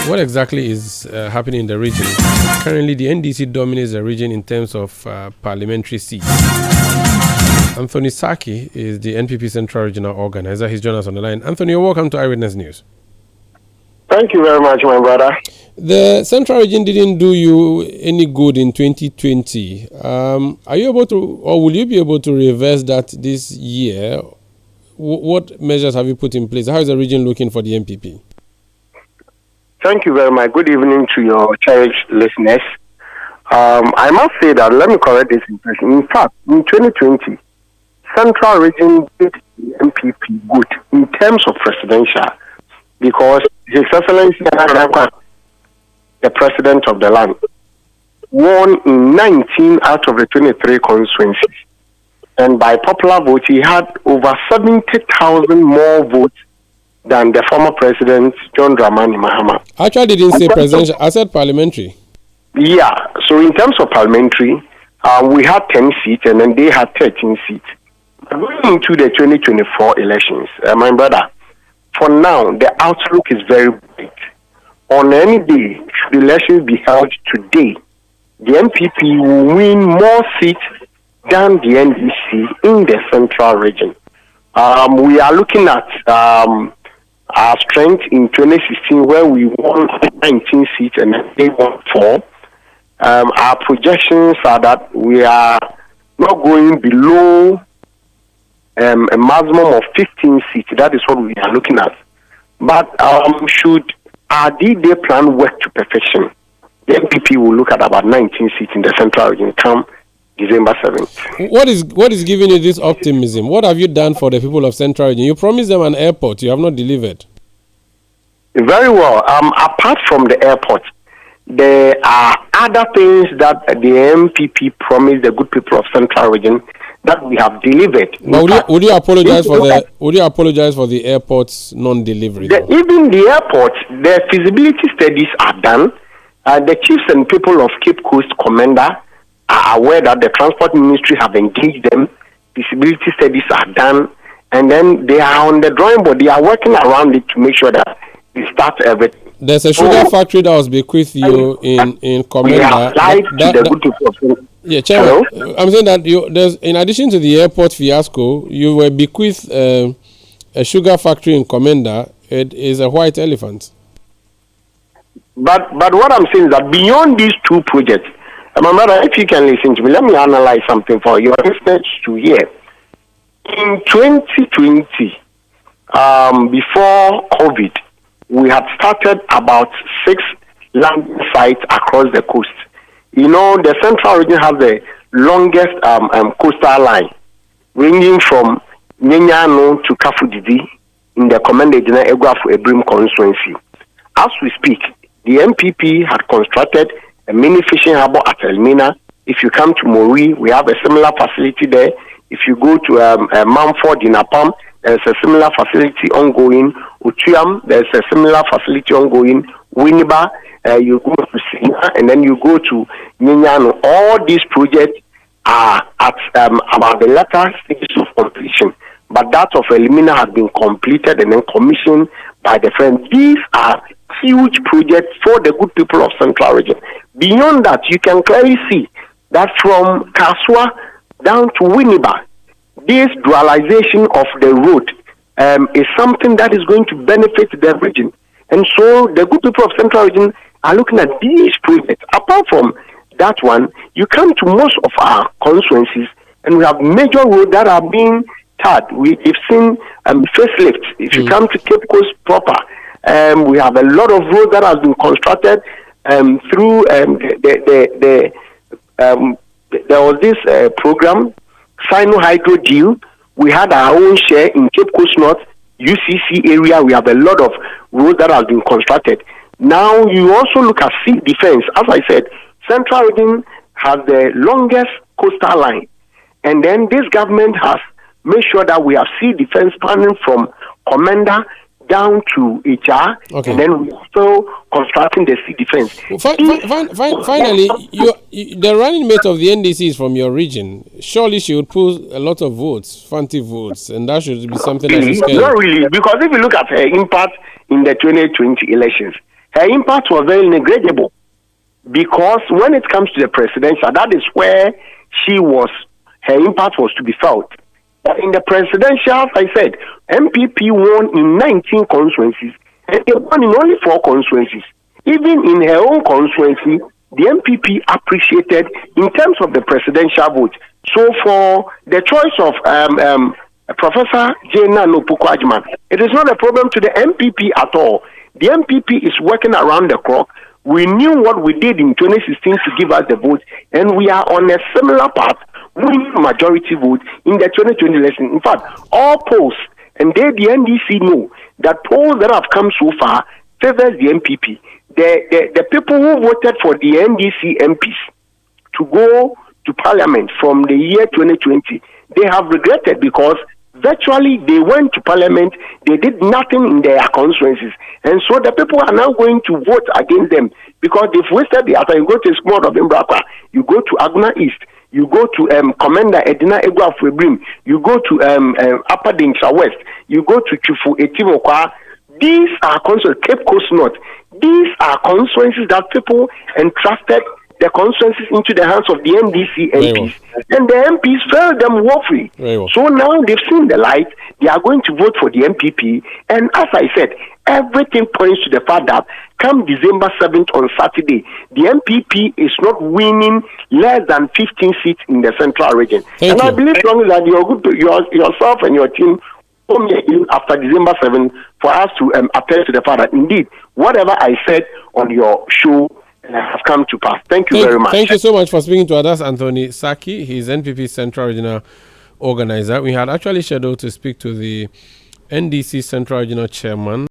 What exactly is happening in the region? Currently, the NDC dominates the region in terms of parliamentary seats. Anthony SACKEY is the NPP Central Regional Organizer. He's joined us on the line. Anthony, you're welcome to Eyewitness News. Thank you very much, my brother. The Central Region didn't do you any good in 2020. Are you able to, or will you be able to reverse that this year? What measures have you put in place? How is the region looking for the NPP? Thank you very much. Good evening to your cherished listeners. I must say that, let me correct this impression. In fact, in 2020, Central Region did the NPP good in terms of presidential, because His Excellency, the President of the land, won in 19 out of the 23 constituencies. And by popular vote, he had over 70,000 more votes than the former President, John Dramani Mahama. Actually, I didn't say presidential, I said parliamentary. Yeah, so in terms of parliamentary, we had 10 seats and then they had 13 seats. Going into the 2024 elections, my brother, for now, the outlook is very bright. On any day, should the elections be held today, the NPP will win more seats than the NDC in the Central Region. We are looking at our strength in 2016, where we won 19 seats and they won 4. Our projections are that we are not going below a maximum of 15 seats. That is what we are looking at. But should our D-Day plan work to perfection, the NPP will look at about 19 seats in the Central Region come December 7th. What is giving you this optimism? What have you done for the people of Central Region? You promised them an airport. You have not delivered. Very well. Apart from the airport, there are other things that the MPP promised the good people of Central Region that we have delivered. But would you apologize for the airport's non-delivery? Even the airport, the feasibility studies are done. The chiefs and people of Cape Coast Commander are aware that the Transport Ministry have engaged them. Feasibility studies are done, and then they are on the drawing board. They are working around it to make sure that they start everything. There's a sugar factory that was bequeathed you in Commander. Yeah, Chairman, I'm saying that there's, in addition to the airport fiasco, you were bequeathed a sugar factory in Commander. It is a white elephant. But what I'm saying is that beyond these two projects, my mother, if you can listen to me, let me analyze something for your listeners to hear. In 2020, before COVID, we had started about 6 landing sites across the coast. You know, the Central Region has the longest coastal line, ranging from Nyenyano to Kafudidi in the Commander General Egwafu Ebrim constituency. As we speak, the MPP had constructed a mini fishing harbor at Elmina. If you come to Mori, we have a similar facility there. If you go to Mumford in Apam, there's a similar facility ongoing. Uchiam, there's a similar facility ongoing. Winneba, you go to Sina, and then you go to Nyenyano. All these projects are at about the latter stages of completion. But that of Elimina has been completed and then commissioned by the friends. These are huge projects for the good people of Central Region. Beyond that, you can clearly see that from Kaswa down to Winneba, this dualization of the road is something that is going to benefit the region. And so the good people of Central Region are looking at these projects. Apart from that one, you come to most of our constituencies and we have major roads that are being tarred. We've seen facelifts. If you come to Cape Coast proper, we have a lot of roads that have been constructed through there was this program, Sino Hydro Deal. We had our own share in Cape Coast North, UCC area. We have a lot of roads that have been constructed. Now you also look at sea defense. As I said, Central Region has the longest coastal line. And then this government has made sure that we have sea defense spanning from Commander down to HR, and then we're also constructing the sea defense. Finally, the running mate of the NDC is from your region. Surely she would pull a lot of votes, fancy votes, and that should be something that should scale. Not really, because if you look at her impact in the 2020 elections, her impact was very negligible, because when it comes to the presidential, that is where her impact was to be felt. But in the presidential, as I said, MPP won in 19 constituencies, and they won in only 4 constituencies. Even in her own constituency, the MPP appreciated in terms of the presidential vote. So for the choice of Professor Jena Nopukwu-Agyeman, it is not a problem to the MPP at all. The MPP is working around the clock. We knew what we did in 2016 to give us the vote, and we are on a similar path, winning majority vote in the 2020 election. In fact, all polls, and the NDC know that polls that have come so far favors the MPP. The people who voted for the NDC MPs to go to parliament from the year 2020, they have regretted, because virtually they went to parliament, they did nothing in their constituencies, and so the people are now going to vote against them, because they've wasted the other. You go to Small of Mbrakwa, you go to Aguna East, you go to Commander Edina Egwafwebrim, you go to Upper Dinsha West, you go to Chufu Etimokwa. These are constituencies, Cape Coast North. These are constituencies that people entrusted the constituencies into the hands of the NDC MPs, and the MPs failed them woefully. So now they've seen the light. They are going to vote for the MPP, and as I said, everything points to the fact that come December 7th on Saturday, the MPP is not winning less than 15 seats in the central region. Thank you. I believe strongly that yourself and your team after December 7th for us to attest to the fact that indeed whatever I said on your show has come to pass. Thank you very much. Thank you so much for speaking to us. That's Anthony SACKEY. He's NPP Central Regional Organizer. We had actually scheduled to speak to the NDC Central Regional Chairman,